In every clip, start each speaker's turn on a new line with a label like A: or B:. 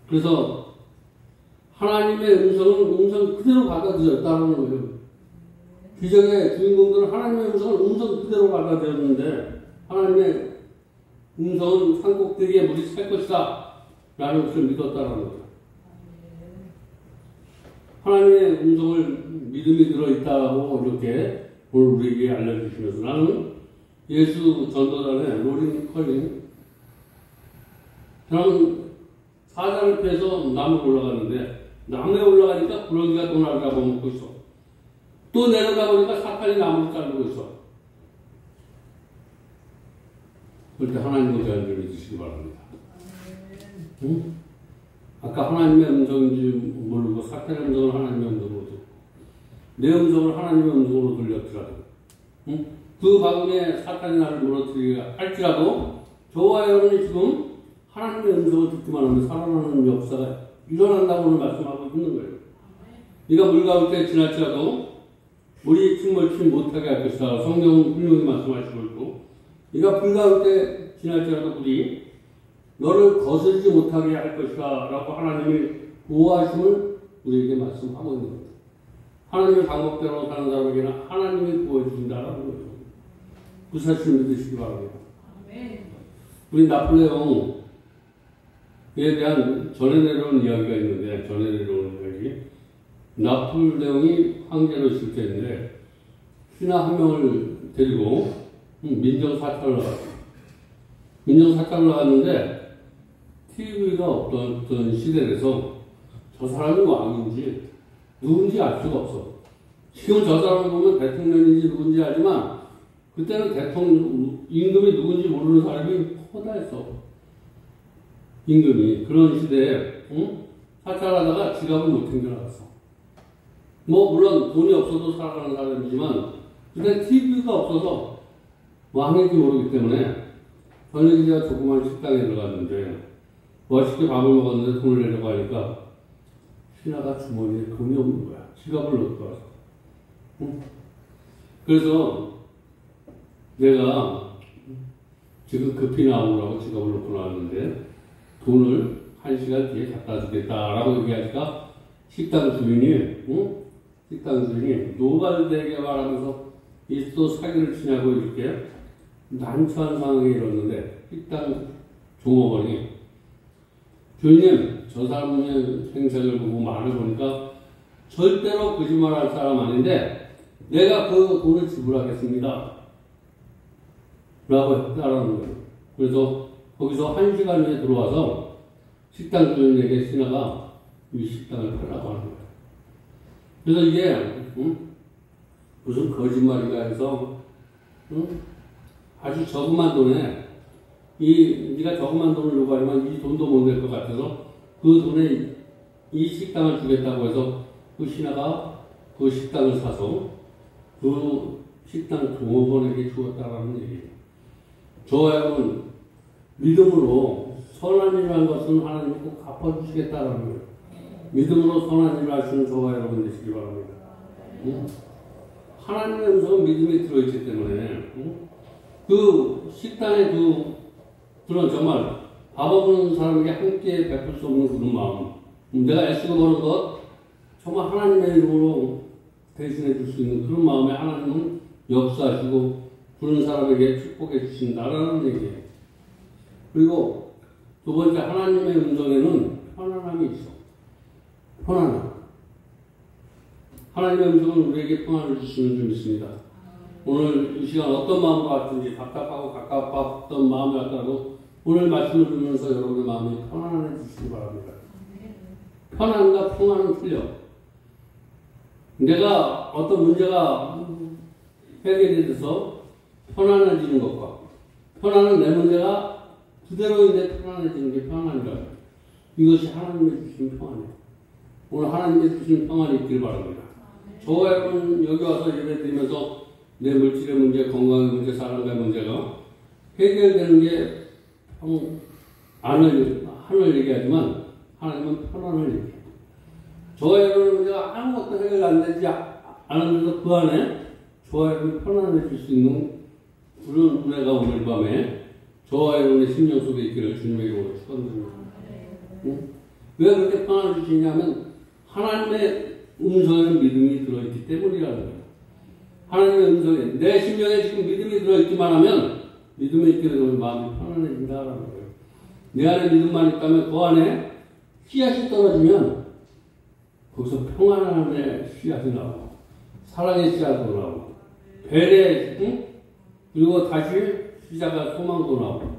A: 그래서 하나님의 음성 그대로 받아들였다는 거예요. 기적의 주인공들은 하나님의 음성 그대로 받아들였는데 하나님의 음성은 산꼭대기에 물이 찰 것이다 라는 것을 믿었다는 거예요. 하나님의 음성을 믿음이 들어있다고 이렇게 오늘 우리에게 알려주시면서 나는 예수 전도단의 로린 컬링 저는 사자를 피해서 나무에 올라갔는데 나무에 올라가니까 구렁이가 또 나를 잡아먹고 있어. 또 내려가 보니까 사탄이 나무를 자르고 있어. 그럴 때 하나님의 제안을 믿으시기 바랍니다. 응? 아까 하나님의 음성인지 모르고 사탄의 음성을 하나님의 음성으로 듣고 내 음성을 하나님의 음성으로 들렸더라도 응? 그 방에 사탄이 나를 무너뜨리게 할지라도 저와 여러분이 지금 하나님의 음성을 듣기만 하면 살아나는 역사가 일어난다고 오늘 말씀하고 있는 거예요. 네가 물 가운데 지날지라도 물이 침몰치 못하게 할 것이다. 성경은 분명히 말씀하시고 있고 네가 불 가운데 지날지라도 물이 너를 거스르지 못하게 할 것이다 라고 하나님이 보호하심을 우리에게 말씀하고 있는 겁니다. 하나님의 방법대로 사는 사람에게는 하나님이 보여주신다라는 거죠. 그 사실을 믿으시기 바랍니다. 우리 나폴레옹에 대한 전해 내려온 이야기가 있는데 전해 내려오는 이야기 나폴레옹이 황제로 있을 때인데 신하 한 명을 데리고 민정사찰을 나갔어요. 민정사찰을 나갔는데 TV가 없던 시대에서 저 사람이 왕인지 누군지 알 수가 없어. 지금 저 사람을 보면 대통령인지 누군지 알지만 그때는 대통령 임금이 누군지 모르는 사람이 허다했어. 임금이 그런 시대에 사찰하다가 지갑을 못 챙겨나갔어. 뭐 물론 돈이 없어도 살아가는 사람이지만 그때 TV가 없어서 왕인지 모르기 때문에 저녁이자 조그만 식당에 들어갔는데 멋있게 밥을 먹었는데 돈을 내려고 하니까 신하가 주머니에 돈이 없는 거야. 지갑을 넣고 와서. 그래서 내가 지금 급히 나오라고 지갑을 넣고 나왔는데 돈을 1시간 뒤에 갖다 주겠다라고 얘기하니까 식당 주인이 노발대게 말하면서 이 또 사기를 치냐고 이렇게 난처한 상황에 이뤘는데 식당 종업원이 주인님 저 사람의 행색을 보고 말을 보니까 절대로 거짓말할 사람 아닌데 내가 그 돈을 지불하겠습니다 라고 했다라는 거예요. 그래서 거기서 1시간 후에 들어와서 식당 주인에게 신하가 이 식당을 팔라고 하는 거예요. 그래서 이게 무슨 거짓말인가 해서 아주 저금한 돈에 네가 저금한 돈을 요구하지만 이 돈도 못 낼 것 같아서 그 돈에 이 식당을 주겠다고 해서 그 신하가 그 식당을 사서 그 식당 종업원에게 주었다라는 얘기예요. 저와 여러분 믿음으로 선한 일을 한 것은 하나님이 꼭 갚아주시겠다라는 거예요. 믿음으로 선한 일을 하시는 저와 여러분 되시기 바랍니다. 하나님의 음성은 믿음이 들어있기 때문에 그 식당에 그런 정말 밥 없는 사람에게 함께 베풀 수 없는 그런 마음 내가 애쓰고 버는 것 정말 하나님의 이름으로 대신해 줄 수 있는 그런 마음에 하나님은 역사하시고 부른 사람에게 축복해 주신다라는 얘기예요. 그리고 두 번째 하나님의 음성에는 편안함이 있어. 편안함. 하나님의 음성은 우리에게 평안을 주시는 줄 믿습니다. 오늘 이 시간 어떤 마음과 같은지 답답하고 가깝던 마음이 같다도 오늘 말씀을 들으면서 여러분의 마음이 편안해 주시기 바랍니다. 편안과 평안은 틀려. 내가 어떤 문제가 해결이 돼서 편안해지는 것과 편안은 내 문제가 그대로인데 편안해지는 게 평안이라고. 이것이 하나님의 주신 평안이에요. 오늘 하나님의 주신 평안이 있길 바랍니다. 저와 여러분 여기 와서 예배드리면서 내 물질의 문제, 건강의 문제, 사람과의 문제가 해결되는 게 하늘 얘기하지만 하나님은 편안을 얘기해요. 저와 여러분의 문제가 아무것도 해결 안 되지 않았는데도 그 안에 저와 여러분이 편안해질 수 있는 그런 은혜가 오늘 밤에 저와 여러분의 심령 속에 있기를 주님의 이름으로 축원드립니다. 왜 그렇게 평안을 주시냐면 하나님의 음성에는 믿음이 들어있기 때문이라는 거예요. 하나님의 음성에 내 심령에 지금 믿음이 들어있기만 하면 믿음에 있게 되면 마음이 편안해진다라는 거예요. 내 안에 믿음만 있다면 그 안에 씨앗이 떨어지면 거기서 평안함의 씨앗이 나오고 사랑의 씨앗도 나오고 배려의 그리고 다시 시작할 소망도 나오고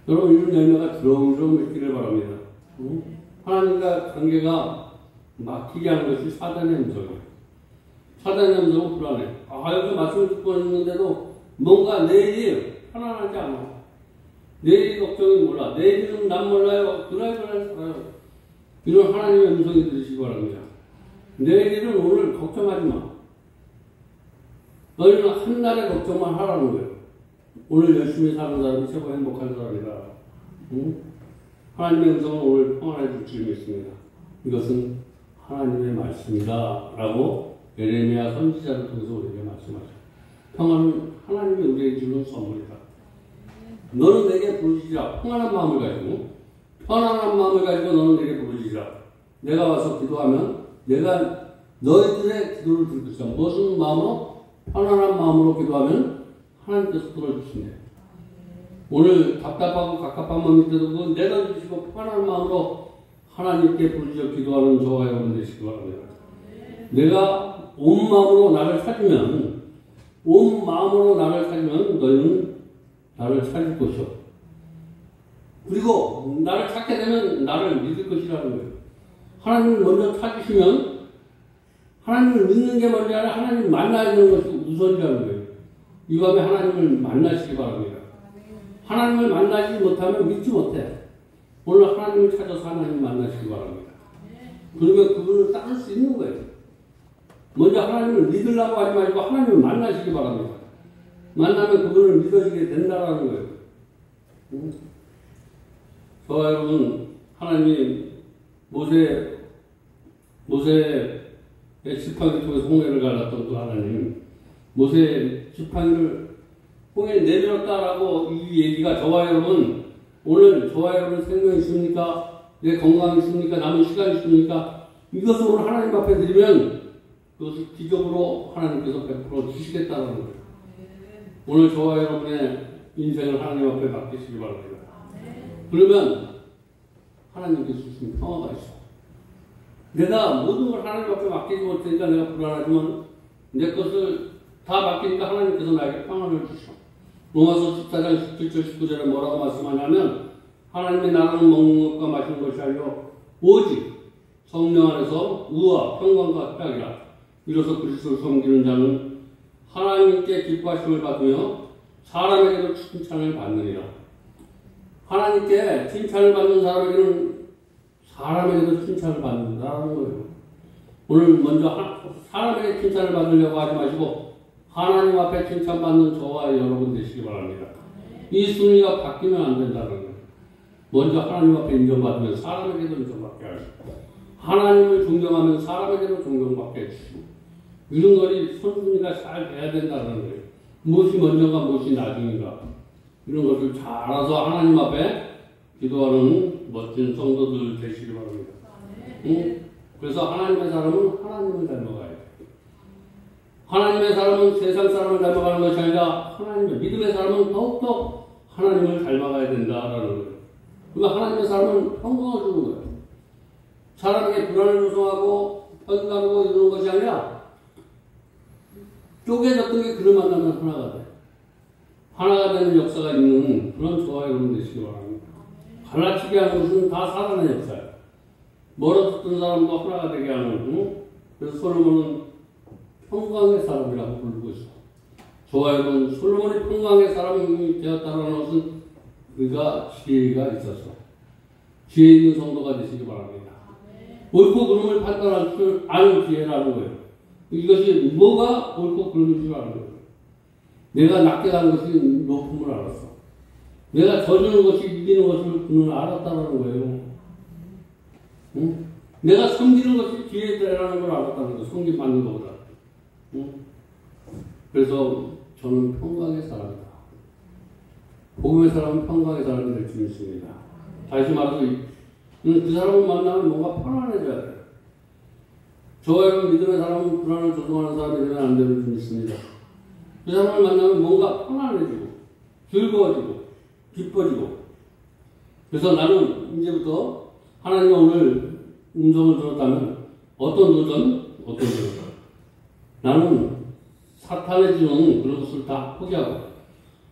A: 여러분 이런 열매가 주렁주렁 맺기를 바랍니다. 하나님과 관계가 막히게 하는 것이 사단의 음성이에요. 사단의 음성은 불안해. 여기서 말씀을 듣고 있는데도 뭔가 내일이 편안하지 않아. 내일 걱정이 몰라. 내일은 난 몰라요. 그날 살아요. 이런 하나님의 음성이 들으시기 바랍니다. 내일은 오늘 걱정하지 마. 너희는 한날의 걱정만 하라는 거예요. 오늘 열심히 사는 사람이 최고 행복한 사람이다. 하나님의 음성은 오늘 평안해 줄 줄 믿습니다. 이것은 하나님의 말씀이다. 라고 예레미야 선지자를 통해서 우리에게 말씀하죠. 평안은 하나님이 우리에게 주는 선물이다. 너는 내게 부르짖으라. 평안한 마음을 가지고 편안한 마음을 가지고 너는 내게 부르짖으라. 내가 와서 기도하면 내가 너희들의 기도를 들을 것이다. 무슨 마음으로? 편안한 마음으로 기도하면 하나님께서 들어주신대. 오늘 답답하고 갑갑한 마음이 들고 내려주시고 편안한 마음으로 하나님께 부르짖어 기도하는 저와 여러분 되시기 바랍니다. 내가 온 마음으로 나를 찾으면 너희는 나를 찾을 것이요. 그리고 나를 찾게 되면 나를 믿을 것이라는 거예요. 하나님을 먼저 찾으시면 하나님을 믿는 게 먼저 아니라 하나님을 만나야 되는 것이 우선이라는 거예요. 이 밤에 하나님을 만나시기 바랍니다. 하나님을 만나지 못하면 믿지 못해. 오늘 하나님을 찾아서 하나님을 만나시기 바랍니다. 그러면 그분을 따를 수 있는 거예요. 먼저 하나님을 믿으려고 하지 말고 하나님을 만나시기 바랍니다. 만나면 그분을 믿어지게 된다라는 거예요. 저와 여러분, 하나님이 모세의 지팡이를 통해서 홍해를 갈랐던 그 하나님, 모세의 지팡이를 홍해에 내밀었다라고 이 얘기가 오늘 저와 여러분 생명이 있습니까? 내 건강이 있습니까? 남은 시간이 있습니까? 이것을 오늘 하나님 앞에 드리면 그것을 기적으로 하나님께서 100% 주시겠다는 거예요. 오늘 저와 여러분의 인생을 하나님 앞에 맡기시기 바랍니다. 그러면 하나님께서 주신 평화가 있어. 내가 모든 걸 하나님 앞에 맡기지 못하니까 내가 불안하지만 내 것을 다 맡기니까 하나님께서 나에게 평안을 주셔. 로마서 14장 17절 19절에 뭐라고 말씀하냐면 하나님의 나라는 먹는 것과 마시는 것이 아니라 오직 성령 안에서 의와 평강과 희락이라. 이로써 그리스도를 섬기는 자는 하나님께 기뻐하심을 받으며 사람에게도 칭찬을 받느니라. 하나님께 칭찬을 받는 사람에게는 사람에게도 칭찬을 받는다는 거예요. 오늘 먼저 사람에게 칭찬을 받으려고 하지 마시고 하나님 앞에 칭찬받는 저와 여러분 되시기 바랍니다. 이 순위가 바뀌면 안 된다는 거예요. 먼저 하나님 앞에 인정받으면 사람에게도 인정받게 하시고 하나님을 존경하면 사람에게도 존경받게 해주시고 이런 것이 선순위가 잘 돼야 된다는 거예요. 무엇이 먼저가 무엇이 나중인가 이런 것을 잘 알아서 하나님 앞에 기도하는 멋진 성도들 되시기 바랍니다. 그래서 하나님의 사람은 하나님을 닮아가야 돼요. 하나님의 사람은 세상 사람을 닮아가는 것이 아니라 하나님의 믿음의 사람은 더욱더 하나님을 닮아가야 된다라는 거예요. 그러면 하나님의 사람은 평강을 주는 거예요. 사람에게 불안을 조성하고 편가르고 이러는 것이 아니라 쪼개졌던 게 그를 만나면 하나가 돼. 하나가 되는 역사가 있는 그런 저와 여러분 되시기 바랍니다. 갈라치게 하는 것은 다 사단의 역사예요. 멀어졌던 사람도 하나가 되게 하는 그래서 솔로몬은 평강의 사람이라고 부르고 있어. 저와 여러분 솔로몬이 평강의 사람이 되었다는 것은 그가 지혜가 있어서 지혜 있는 성도가 되시기 바랍니다. 옳고 그름을 판단할 줄 아는 지혜라는 거예요. 이것이 뭐가 옳고 그름인 줄 아는 거예요. 내가 낮게 가는 것이 높음을 알았어. 내가 저주는 것이 이기는 것을 그는 알았다는 거예요. 응? 내가 섬기는 것이 지혜라는 걸 알았다는 거예요. 섬김 받는 것보다. 응? 그래서 저는 평강의 사람이다. 복음의 사람은 평강의 사람이 될 수 있습니다. 다시 말해서 그 사람을 만나면 뭔가 편안해져야 돼. 저와 여러분 믿음의 사람은 불안을 조성하는 사람이 되면 안 되는 좀 있습니다. 그 사람을 만나면 뭔가 편안해지고 즐거워지고 기뻐지고. 그래서 나는 이제부터 하나님이 오늘 음성을 들었다면 어떤 도전? 나는 사탄의 주는 그런 것을 다 포기하고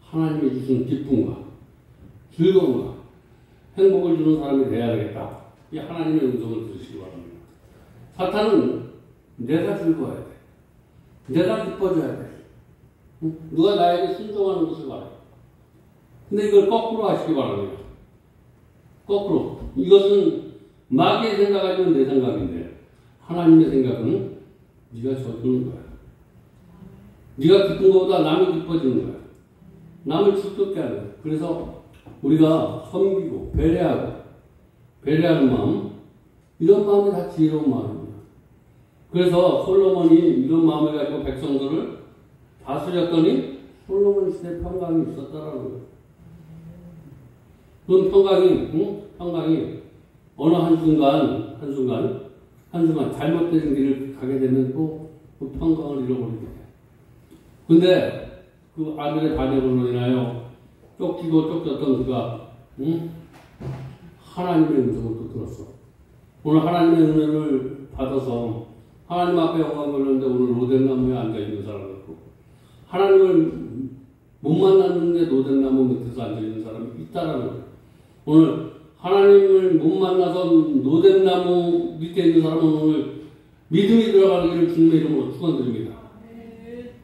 A: 하나님이 주신 기쁨과 즐거움과 행복을 주는 사람이 되어야 되겠다. 이 하나님의 음성을 들으시기 바랍니다. 사탄은 내가 즐거워야 돼. 내가 기뻐져야 돼. 누가 나에게 순종하는 것을 바래. 근데 이걸 거꾸로 하시기 바랍니다. 거꾸로. 이것은 마귀의 생각 아니면 내 생각인데 하나님의 생각은 네가 져주는 거야. 네가 기쁜 것보다 남이 기뻐지는 거야. 남을 즐겁게 하는 거야. 그래서 우리가 섬기고 배려하는 마음, 이런 마음이 다 지혜로운 마음입니다. 그래서 솔로몬이 이런 마음을 가지고 백성들을 다스렸더니 솔로몬 시대 평강이 있었다라는 거예요. 그런 평강이 어느 한순간 잘못된 길을 가게 되면 또 그 평강을 잃어버리게 돼. 근데 그 아들의 반역으로 인하여 쫓겼던 그가 하나님의 음성을 또 들었어. 오늘 하나님의 은혜를 받아서 하나님 앞에 영광 돌렸는데 오늘 로뎀나무에 앉아있는 사람이 있고, 하나님을 못 만났는데 로뎀나무 밑에서 앉아있는 사람이 있다라는 거예요. 오늘 하나님을 못 만나서 로뎀나무 밑에 있는 사람은 오늘 믿음이 들어가는 길을 주님의 이름으로 축원드립니다.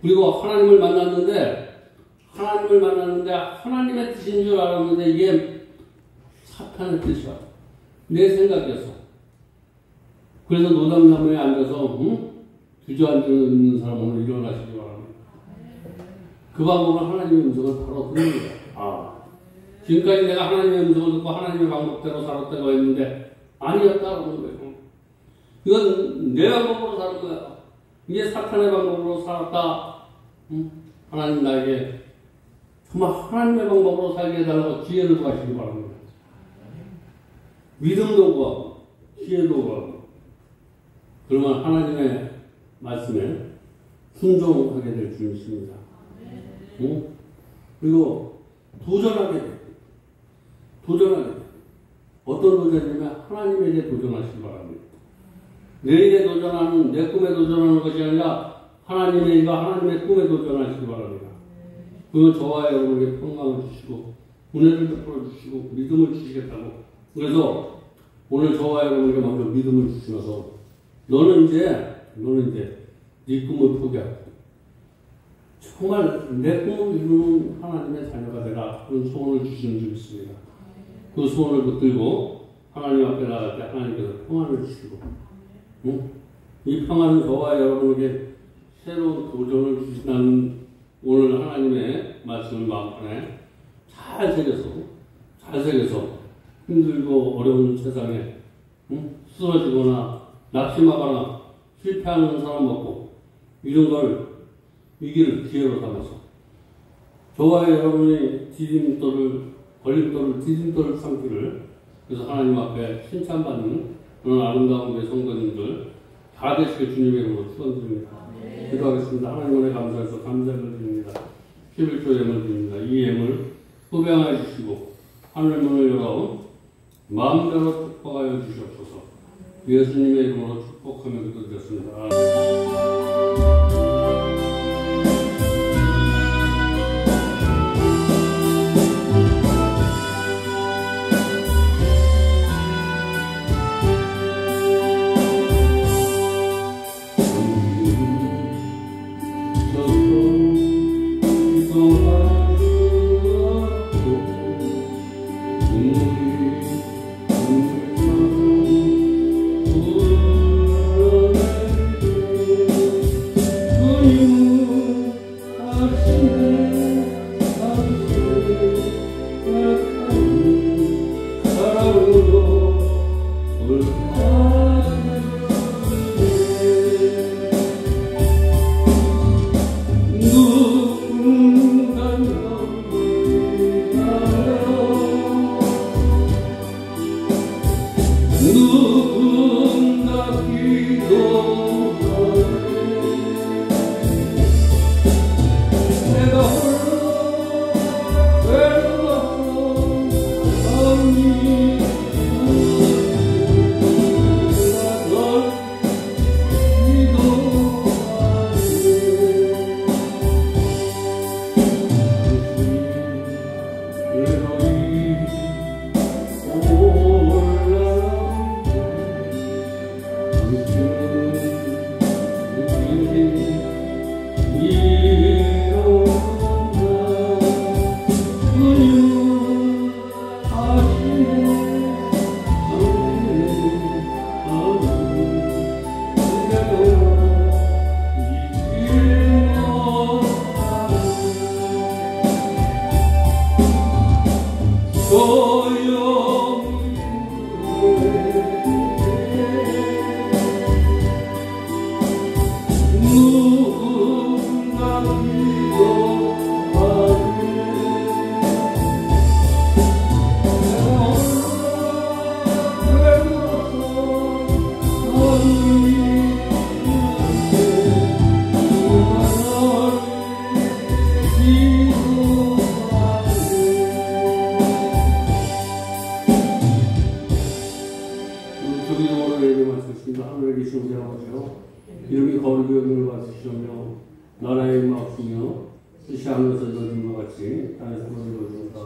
A: 그리고 하나님을 만났는데 하나님의 뜻인 줄 알았는데 이게 사탄의 뜻이야. 내 생각이었어. 그래서 노담나무에 앉아서 주저앉아 있는 사람 오늘 일어나시기 바랍니다. 그 방법은 하나님의 음성을 바로 듣는 거야. 지금까지 내가 하나님의 음성을 듣고 하나님의 방법대로 살았다고 했는데 아니었다라는 거예요. 이건 내 방법으로 사는 거야. 이게 사탄의 방법으로 살았다. 하나님 나에게 정말 하나님의 방법으로 살게 해달라고 지혜를 구하시기 바랍니다. 믿음도 구하고 지혜도 구하고, 그러면 하나님의 말씀에 순종하게 될 줄 믿습니다. 그리고 도전하게 돼. 어떤 도전이냐면 하나님에게 도전하시기 바랍니다. 내일에 도전하는, 내 꿈에 도전하는 것이 아니라 하나님의 일과 하나님의 꿈에 도전하시기 바랍니다. 그리고 저와 여러분에게 평강을 주시고 은혜를 베풀어 주시고 믿음을 주시겠다고. 그래서 오늘 저와 여러분에게 먼저 믿음을 주시면서 너는 이제 네 꿈을 포기하고 정말 내 꿈을 이루는 하나님의 자녀가 되라, 그런 소원을 주시는 줄 믿습니다. 그 소원을 붙들고 하나님 앞에 나갈 때 하나님께서 평안을 주시고, 이 평안은 저와 여러분에게 새로운 도전을 주신다는 오늘 하나님의 말씀을 마음판에 잘 새겨서 힘들고 어려운 세상에 쓰러지거나 낙심하거나 실패하는 사람 없고, 이런 걸 위기를 기회로 삼아서 저와 여러분이 디딤돌을 삼기를, 그래서 하나님 앞에 칭찬받는 그런 아름다운 우리 성도님들 다 되시길 주님의 이름으로 축원드립니다. 기도하겠습니다. 하나님 은혜 감사해서 감사를 드립니다. 11조 예물 드립니다. 이 예물 흡양하여 주시고 하늘 문을 열어 마음대로 축복하여 주시옵소서. 예수님의 이름으로 축복하며 기도드렸습니다. 누군가 기도하네 내가 홀로 외로워서 아니 하늘에 계신 우리 아버지요 이름이 거룩히 여김을 받으시오며 나라의 임하옵시며 뜻이 하늘에서 이루어진 것 같이 땅에서 이루어진다.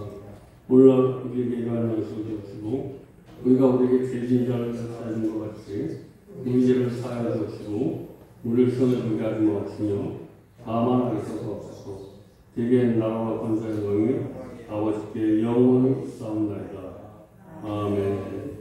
A: 물론 우리에게 일하는 것을 주시고 우리가 우리에게 죄진 자를 사하는 것 같이 우리 죄를 사하여 주시고 우리를 시험에 들게 하지 마시며 다만 하소서 없소서. 대개 나라와 권세의 영이 아버지께 영원히 싸움나이다. 아멘.